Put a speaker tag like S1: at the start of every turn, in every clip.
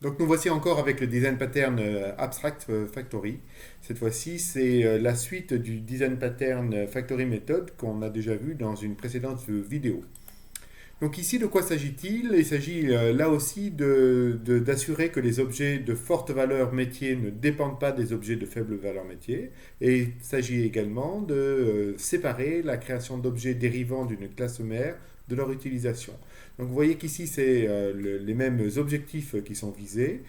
S1: Donc nous voici encore avec le design pattern Abstract Factory. Cette fois-ci, c'est la suite du design pattern Factory Method qu'on a déjà vu dans une précédente vidéo. Donc ici, de quoi s'agit-il? Il s'agit là aussi d'assurer que les objets de forte valeur métier ne dépendent pas des objets de faible valeur métier. Et il s'agit également de séparer la création d'objets dérivant d'une classe mère de leur utilisation. Donc vous voyez qu'ici, c'est les mêmes objectifs qui sont visés.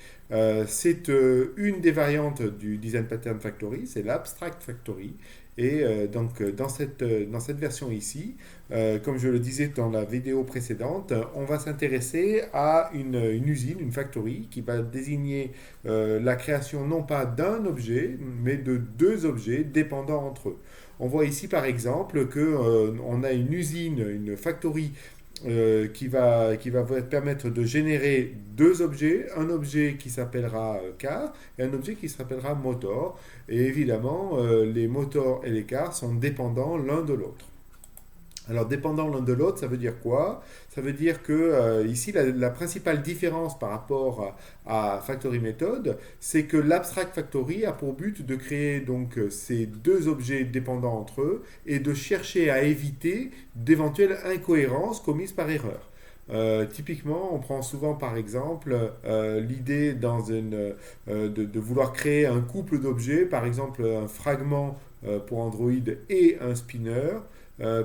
S1: C'est une des variantes du Design Pattern Factory, c'est l'Abstract Factory. Et donc dans cette version ici, comme je le disais dans la vidéo précédente, on va s'intéresser à une usine, une factory, qui va désigner la création non pas d'un objet, mais de deux objets dépendants entre eux. On voit ici par exemple qu'on a une usine, une factory qui va permettre de générer deux objets, un objet qui s'appellera car et un objet qui s'appellera motor. Et évidemment, les motors et les cars sont dépendants l'un de l'autre. Alors, dépendant l'un de l'autre, ça veut dire quoi? Ça veut dire que ici, la principale différence par rapport à Factory Method, c'est que l'Abstract Factory a pour but de créer donc ces deux objets dépendants entre eux et de chercher à éviter d'éventuelles incohérences commises par erreur. Typiquement, on prend souvent par exemple l'idée de vouloir créer un couple d'objets, par exemple un fragment pour Android et un spinner.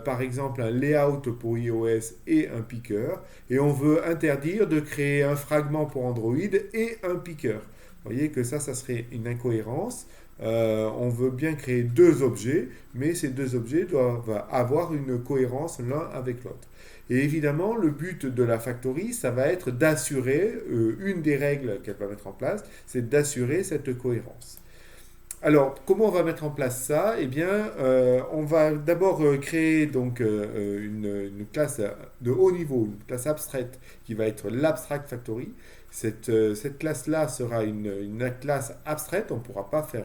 S1: Par exemple un layout pour iOS et un picker, et on veut interdire de créer un fragment pour Android et un picker. Vous voyez que ça serait une incohérence. On veut bien créer deux objets, mais ces deux objets doivent avoir une cohérence l'un avec l'autre. Et évidemment, le but de la factory, ça va être d'assurer, une des règles qu'elle va mettre en place, c'est d'assurer cette cohérence. Alors, comment on va mettre en place ça? Eh bien, on va d'abord créer donc une classe de haut niveau, une classe abstraite qui va être l'Abstract Factory. Cette classe-là sera une classe abstraite, on ne pourra pas faire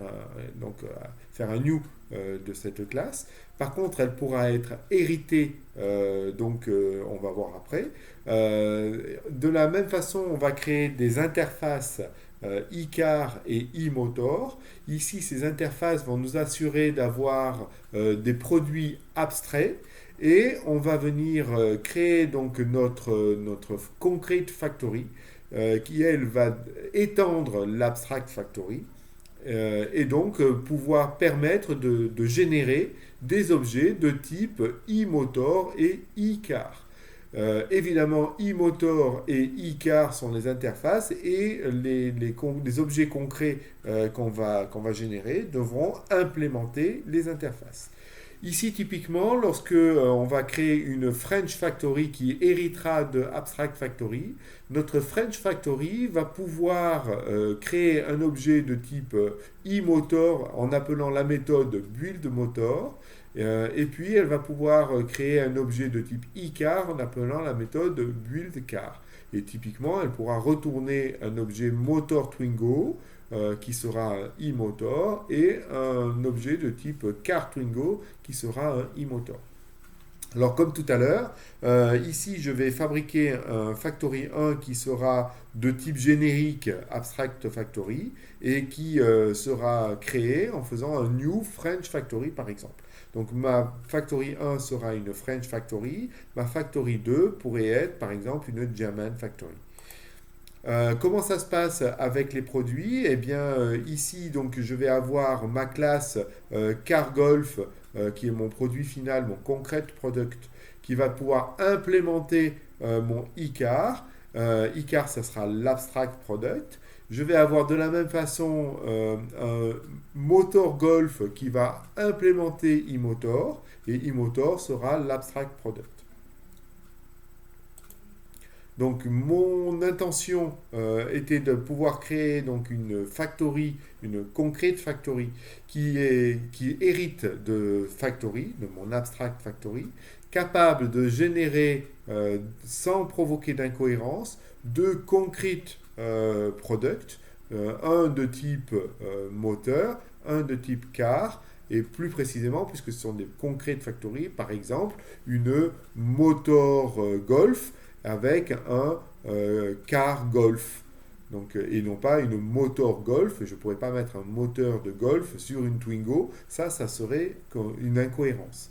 S1: un new de cette classe. Par contre, elle pourra être héritée, on va voir après. De la même façon, on va créer des interfaces iCar et iMotor. Ici, ces interfaces vont nous assurer d'avoir des produits abstraits et on va venir créer donc notre Concrete Factory qui, elle, va étendre l'Abstract Factory et donc pouvoir permettre de générer des objets de type iMotor et iCar. Évidemment, iMotor et iCar sont les interfaces et les objets concrets qu'on va générer devront implémenter les interfaces. Ici, typiquement, lorsque on va créer une French Factory qui héritera de Abstract Factory, notre French Factory va pouvoir créer un objet de type iMotor en appelant la méthode buildMotor. Et puis, elle va pouvoir créer un objet de type iCar en appelant la méthode buildCar. Et typiquement, elle pourra retourner un objet motor Twingo qui sera un iMotor et un objet de type car Twingo qui sera un iMotor. Alors comme tout à l'heure, ici je vais fabriquer un Factory 1 qui sera de type générique Abstract Factory et qui sera créé en faisant un New French Factory par exemple. Donc ma Factory 1 sera une French Factory, ma Factory 2 pourrait être par exemple une German Factory. Comment ça se passe avec les produits? Eh bien, ici, donc, je vais avoir ma classe Car Golf, qui est mon produit final, mon concrete product, qui va pouvoir implémenter mon iCar. iCar, ça sera l'abstract product. Je vais avoir de la même façon un motor Golf qui va implémenter iMotor, et iMotor sera l'abstract product. Donc mon intention était de pouvoir créer donc une factory, une concrete factory qui hérite de factory, de mon abstract factory, capable de générer sans provoquer d'incohérence deux concrete products, un de type moteur, un de type car, et plus précisément, puisque ce sont des concrete factory, par exemple, une motor golf avec un car golf. Donc, et non pas une motor Golf. Je ne pourrais pas mettre un moteur de Golf sur une Twingo. Ça serait une incohérence.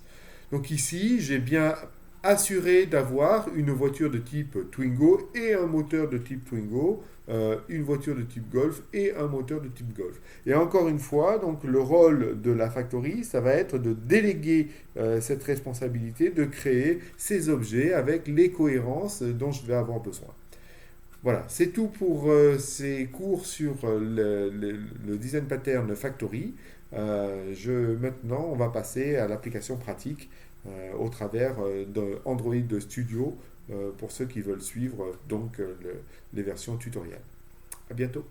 S1: Donc ici, j'ai bien assuré d'avoir une voiture de type Twingo et un moteur de type Twingo, une voiture de type Golf et un moteur de type Golf. Et encore une fois, donc le rôle de la factory, ça va être de déléguer cette responsabilité, de créer ces objets avec les cohérences dont je vais avoir besoin. Voilà, c'est tout pour ces cours sur le design pattern factory. Maintenant, on va passer à l'application pratique au travers d'Android Studio pour ceux qui veulent suivre donc les versions tutoriels. À bientôt.